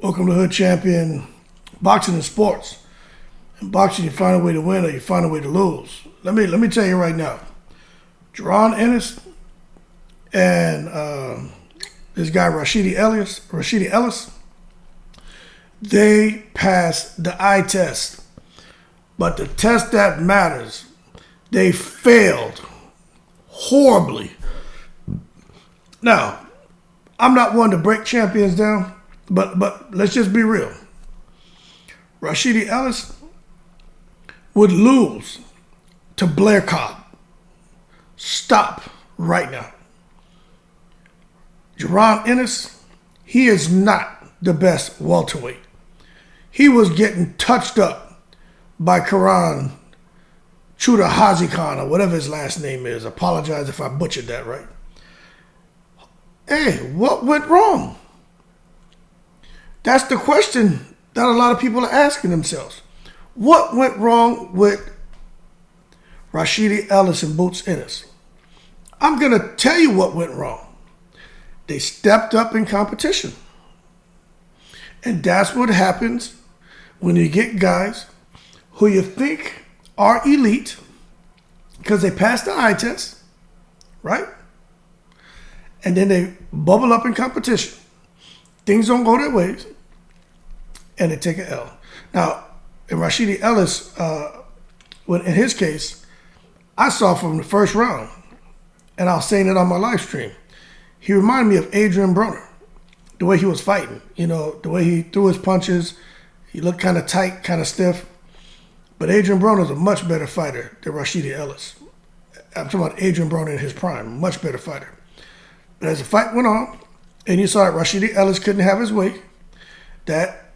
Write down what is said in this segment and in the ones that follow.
Welcome to Hood Champion Boxing and Sports. In boxing, you find a way to win or you find a way to lose. Let me tell you right now, Jaron, Ennis, and this guy Rashidi Ellis, they passed the eye test. But the test that matters, they failed horribly. Now, I'm not one to break champions down, but let's just be real. Rashidi Ellis would lose to Blair Cobb. Stop right now. Jaron Ennis, he is not the best welterweight. He was getting touched up by Karan Chudahazi Khan, or whatever his last name is. Apologize if I butchered that, right? Hey, what went wrong? That's the question that a lot of people are asking themselves. What went wrong with Rashidi Ellis and Boots Ennis? I'm going to tell you what went wrong. They stepped up in competition. And that's what happens when you get guys who you think are elite because they passed the eye test, right? And then they bubble up in competition. Things don't go their ways, and they take an L. Now, in Rashidi Ellis, in his case, I saw from the first round, and I was saying it on my live stream, he reminded me of Adrian Broner, the way he was fighting. You know, the way he threw his punches. He looked kind of tight, kind of stiff. But Adrian Broner is a much better fighter than Rashidi Ellis. I'm talking about Adrian Broner in his prime, much better fighter. But as the fight went on, and you saw that Rashidi Ellis couldn't have his way, that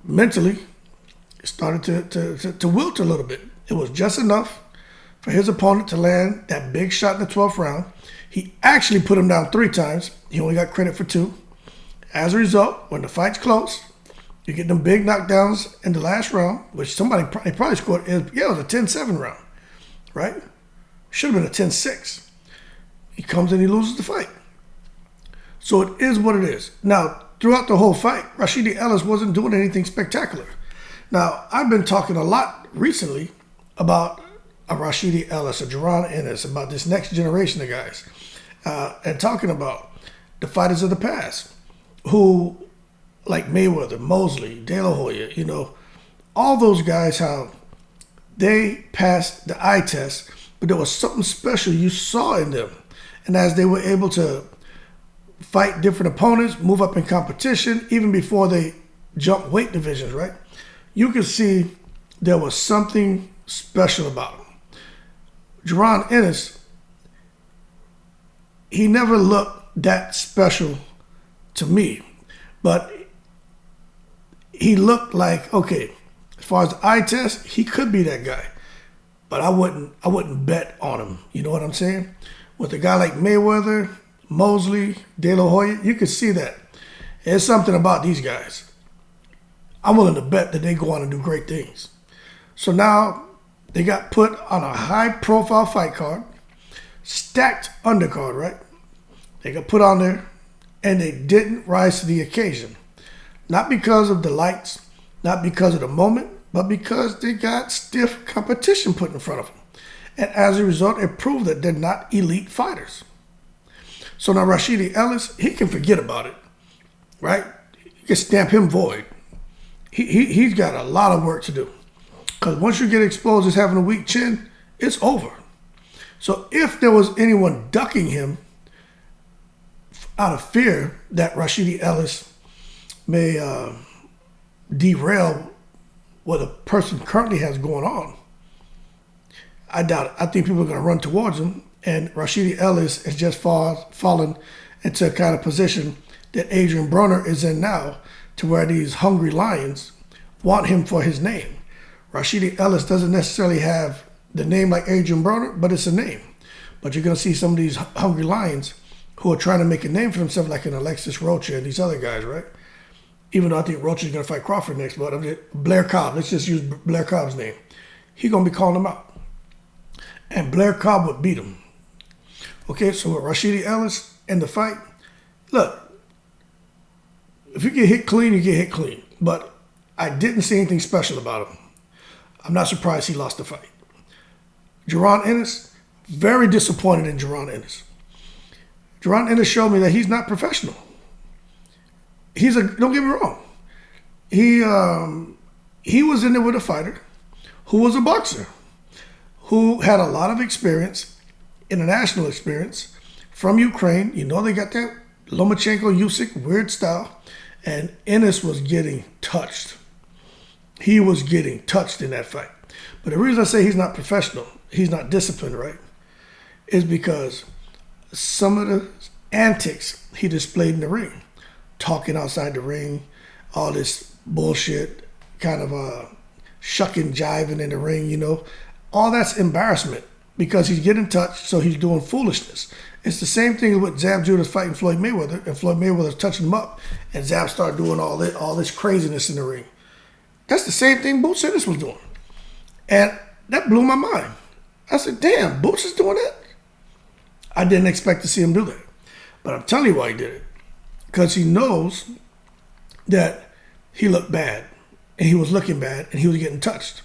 mentally started to wilt a little bit. It was just enough for his opponent to land that big shot in the 12th round. He actually put him down 3 times. He only got credit for 2. As a result, when the fight's close, you get them big knockdowns in the last round, which somebody probably scored. It was a 10-7 round, right? Should have been a 10-6. He comes and he loses the fight. So it is what it is. Now, throughout the whole fight, Rashidi Ellis wasn't doing anything spectacular. Now, I've been talking a lot recently about a Rashidi Ellis, a Jaron Ennis, about this next generation of guys, and talking about the fighters of the past who, like Mayweather, Mosley, De La Hoya, you know, all those guys, how they passed the eye test, but there was something special you saw in them. And as they were able to fight different opponents, move up in competition, even before they jump weight divisions, right? You could see there was something special about him. Jaron Ennis, he never looked that special to me, but he looked like, okay, as far as the eye test, he could be that guy, but I wouldn't bet on him. You know what I'm saying? With a guy like Mayweather, Mosley, De La Hoya, you could see that. There's something about these guys. I'm willing to bet that they go on and do great things. So now they got put on a high-profile fight card, stacked undercard, right? They got put on there, and they didn't rise to the occasion. Not because of the lights, not because of the moment, but because they got stiff competition put in front of them. And as a result, it proved that they're not elite fighters. So now Rashidi Ellis, he can forget about it, right? You can stamp him void. He's got a lot of work to do. Because once you get exposed as having a weak chin, it's over. So if there was anyone ducking him out of fear that Rashidi Ellis may derail what a person currently has going on, I doubt it. I think people are going to run towards him, and Rashidi Ellis has just fallen into a kind of position that Adrian Broner is in now, to where these hungry lions want him for his name. Rashidi Ellis doesn't necessarily have the name like Adrian Broner, but it's a name. But you're going to see some of these hungry lions who are trying to make a name for themselves, like an Alexis Rocha and these other guys, right? Even though I think Rocha's going to fight Crawford next, but Blair Cobb, let's just use Blair Cobb's name. He's going to be calling them out. And Blair Cobb would beat him. Okay, so with Rashidi Ellis in the fight, look, if you get hit clean, you get hit clean. But I didn't see anything special about him. I'm not surprised he lost the fight. Jaron Ennis, very disappointed in Jaron Ennis. Jaron Ennis showed me that he's not professional. Don't get me wrong. He was in there with a fighter who was a boxer, who had a lot of experience, international experience, from Ukraine. You know they got that Lomachenko-Usyk weird style, and Ennis was getting touched. He was getting touched in that fight. But the reason I say he's not professional, he's not disciplined, right, is because some of the antics he displayed in the ring, talking outside the ring, all this bullshit, kind of shucking, jiving in the ring, you know, all that's embarrassment because he's getting touched, so he's doing foolishness. It's the same thing with Zab Judah fighting Floyd Mayweather, and Floyd Mayweather's touching him up, and Zab started doing all this craziness in the ring. That's the same thing Boots Ennis was doing. And that blew my mind. I said, damn, Boots is doing that? I didn't expect to see him do that. But I'm telling you why he did it. Because he knows that he looked bad, and he was looking bad, and he was getting touched.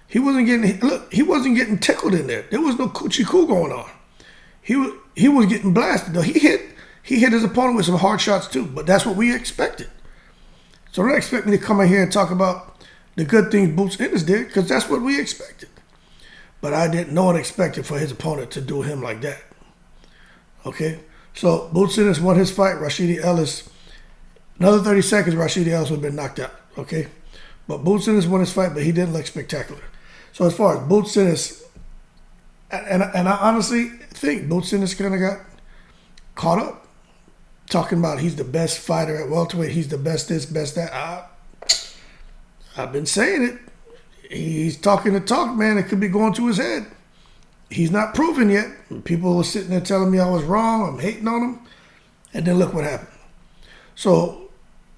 He wasn't getting tickled in there. There was no coochie coo going on. He was getting blasted. Though he hit his opponent with some hard shots too, but that's what we expected. So don't expect me to come in here and talk about the good things Boots Ennis did, because that's what we expected. But no one expected for his opponent to do him like that. Okay? So Boots Ennis won his fight. Rashidi Ellis, another 30 seconds, Rashidi Ellis would have been knocked out. Okay? But Boots Ennis won his fight, but he didn't look spectacular. So as far as Boots Ennis, and I honestly think Boots Ennis kind of got caught up talking about he's the best fighter at welterweight, he's the best this, best that. I've been saying it. He's talking the talk, man. It could be going to his head. He's not proven yet. People were sitting there telling me I was wrong, I'm hating on him, and then look what happened. So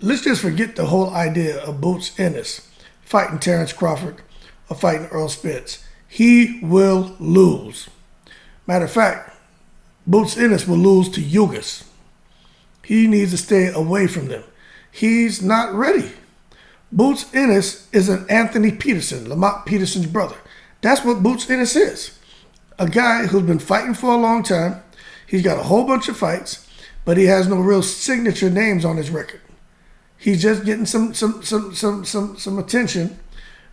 let's just forget the whole idea of Boots Ennis fighting Terrence Crawford or fighting Earl Spence. He will lose. Matter of fact, Boots Ennis will lose to Ugas. He needs to stay away from them. He's not ready. Boots Ennis is an Anthony Peterson, Lamont Peterson's brother. That's what Boots Ennis is. A guy who's been fighting for a long time. He's got a whole bunch of fights, but he has no real signature names on his record. He's just getting some attention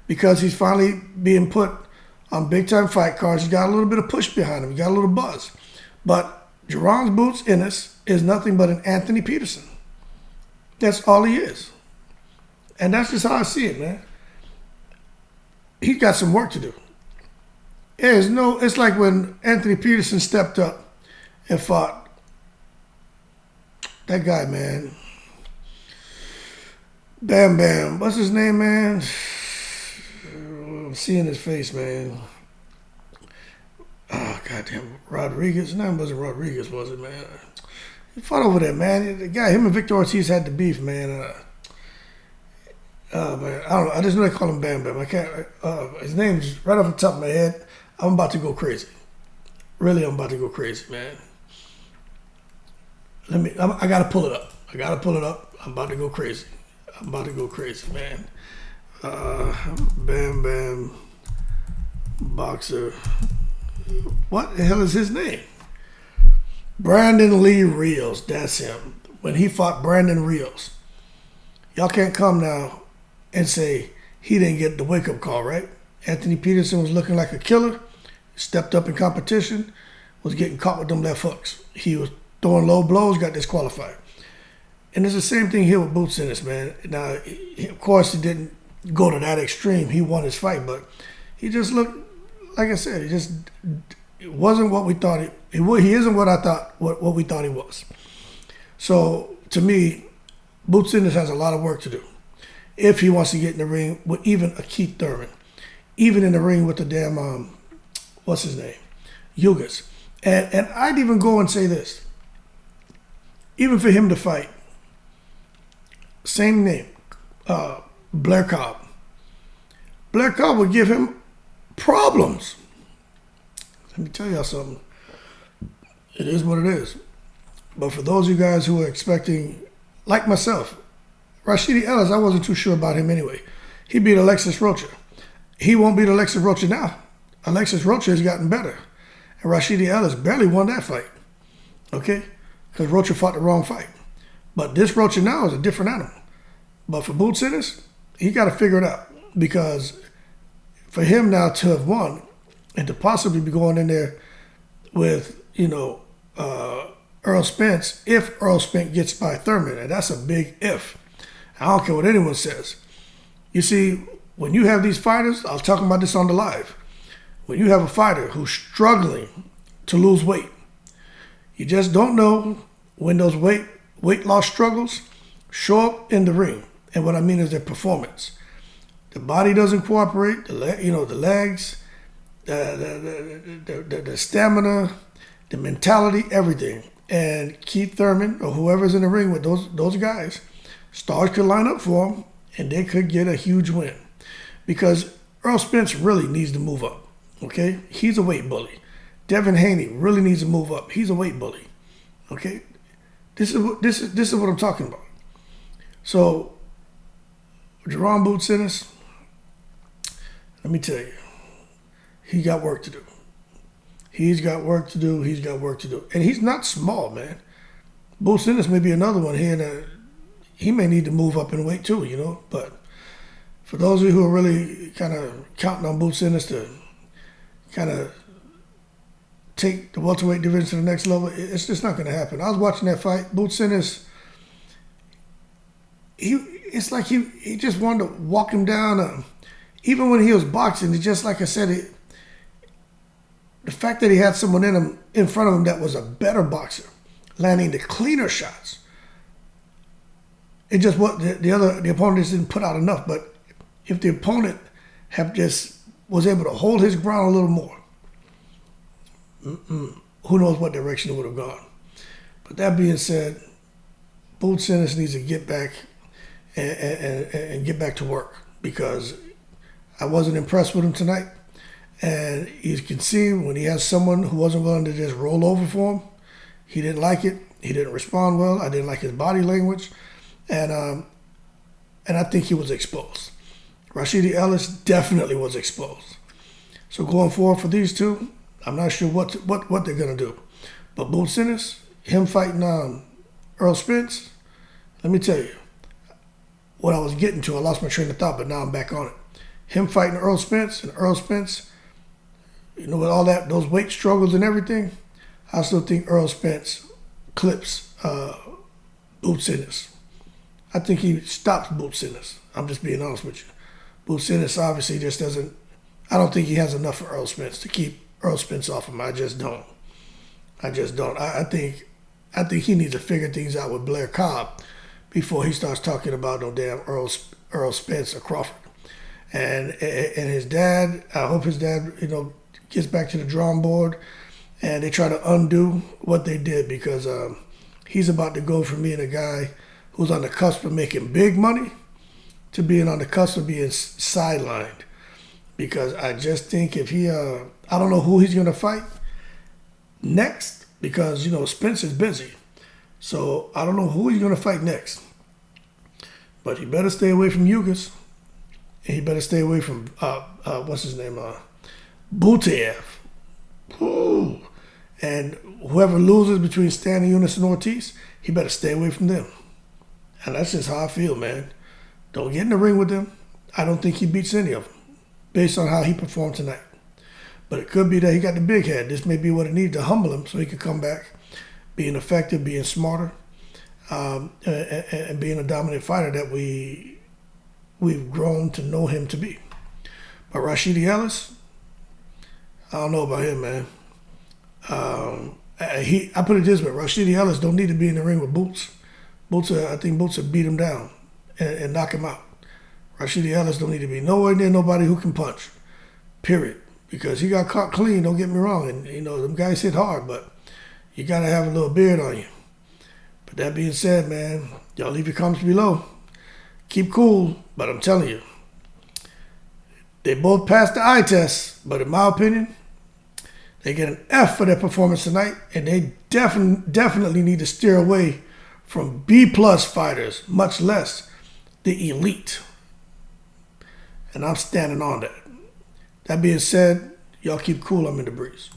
because he's finally being put on big-time fight cards. He's got a little bit of push behind him. He got a little buzz. But Jaron's Boots Ennis is nothing but an Anthony Peterson. That's all he is. And that's just how I see it, man. He's got some work to do. It's like when Anthony Peterson stepped up and fought that guy, man. Bam Bam. What's his name, man? I'm seeing his face, man. Oh, goddamn. Rodriguez? No, it wasn't Rodriguez, was it, man? He fought over there, man. The guy, him and Victor Ortiz had the beef, man. Man, I don't know. I just know they call him Bam Bam. I can't. His name's right off the top of my head. I'm about to go crazy. Really, I'm about to go crazy, man. I gotta pull it up. I'm about to go crazy. Man. Bam Bam boxer. What the hell is his name? Brandon Lee Rios. That's him. When he fought Brandon Rios. Y'all can't come now and say he didn't get the wake-up call, right? Anthony Peterson was looking like a killer, stepped up in competition, was getting caught with them left hooks. He was throwing low blows, got disqualified. And it's the same thing here with Boots Ennis, man. Now, of course, he didn't go to that extreme. He won his fight, but he just looked, like I said, it wasn't what we thought he isn't what I thought, what we thought he was. So, to me, Boots Ennis has a lot of work to do if he wants to get in the ring with even a Keith Thurman, even in the ring with the damn, what's his name, Ugas. And I'd even go and say this, even for him to fight, same name, Blair Cobb. Blair Cobb would give him problems. Let me tell y'all something. It is what it is. But for those of you guys who are expecting, like myself, Rashidi Ellis, I wasn't too sure about him anyway. He beat Alexis Rocha. He won't beat Alexis Rocha now. Alexis Rocha has gotten better. And Rashidi Ellis barely won that fight. Okay? Because Rocha fought the wrong fight. But this Rocha now is a different animal. But for Boots Ennis, he got to figure it out. Because for him now to have won and to possibly be going in there with, Earl Spence, if Earl Spence gets by Thurman, and that's a big if. I don't care what anyone says. You see, when you have these fighters, I was talking about this on the live, when you have a fighter who's struggling to lose weight, you just don't know when those weight loss struggles show up in the ring. And what I mean is their performance. The body doesn't cooperate, the legs, the stamina, the mentality, everything. And Keith Thurman or whoever's in the ring with those guys, stars could line up for him and they could get a huge win. Because Earl Spence really needs to move up. Okay? He's a weight bully. Devin Haney really needs to move up. He's a weight bully. Okay? This is what I'm talking about. So, Jaron Boots Ennis, let me tell you, he got work to do. He's got work to do. He's got work to do. And he's not small, man. Boots Ennis may be another one here. He may need to move up in weight too, But for those of you who are really kind of counting on Boots Ennis to kind of take the welterweight division to the next level, it's just not going to happen. I was watching that fight. Boots Ennis, it's like he just wanted to walk him down. Even when he was boxing, it's just like I said, the fact that he had someone in front of him that was a better boxer, landing the cleaner shots. It just what the opponent just didn't put out enough. But if the opponent was able to hold his ground a little more, who knows what direction it would have gone. But that being said, Boots Ennis needs to get back and get back to work, because I wasn't impressed with him tonight. And you can see when he has someone who wasn't willing to just roll over for him, he didn't like it. He didn't respond well. I didn't like his body language. And I think he was exposed. Rashidi Ellis definitely was exposed. So going forward for these two, I'm not sure what they're going to do. But Boots Ennis, him fighting Earl Spence, let me tell you, what I was getting to, I lost my train of thought, but now I'm back on it. Him fighting Earl Spence, and Earl Spence, with all those weight struggles and everything, I still think Earl Spence clips Boots Ennis. I think he stops Boots Ennis. I'm just being honest with you. Boots Ennis obviously just doesn't, I don't think he has enough for Earl Spence to keep Earl Spence off him. I just don't. I think he needs to figure things out with Blair Cobb before he starts talking about no damn Earl Spence or Crawford. And his dad, I hope his dad, gets back to the drawing board and they try to undo what they did, because he's about to go from being a guy who's on the cusp of making big money to being on the cusp of being sidelined. Because I just think if he, I don't know who he's going to fight next, because, Spence is busy. So I don't know who he's going to fight next. But he better stay away from Yugas. And he better stay away from, what's his name, Butev. Ooh. And whoever loses between Stanley Eunice and Ortiz, he better stay away from them. And that's just how I feel, man. Don't get in the ring with them. I don't think he beats any of them, based on how he performed tonight. But it could be that he got the big head. This may be what it needs to humble him so he can come back being effective, being smarter, and being a dominant fighter that we've grown to know him to be. But Rashidi Ellis, I don't know about him, man. I put it this way: Rashidi Ellis don't need to be in the ring with Boots. I think Boots will beat him down and knock him out. Rashidi Ellis don't need to be nowhere near nobody who can punch. Period. Because he got caught clean. Don't get me wrong, and them guys hit hard, but you gotta have a little beard on you. But that being said, man, y'all leave your comments below. Keep cool, but I'm telling you, they both passed the eye test, but in my opinion, they get an F for their performance tonight, and they definitely need to steer away from B+ fighters, much less the elite. And I'm standing on that. That being said, y'all keep cool. I'm in the breeze.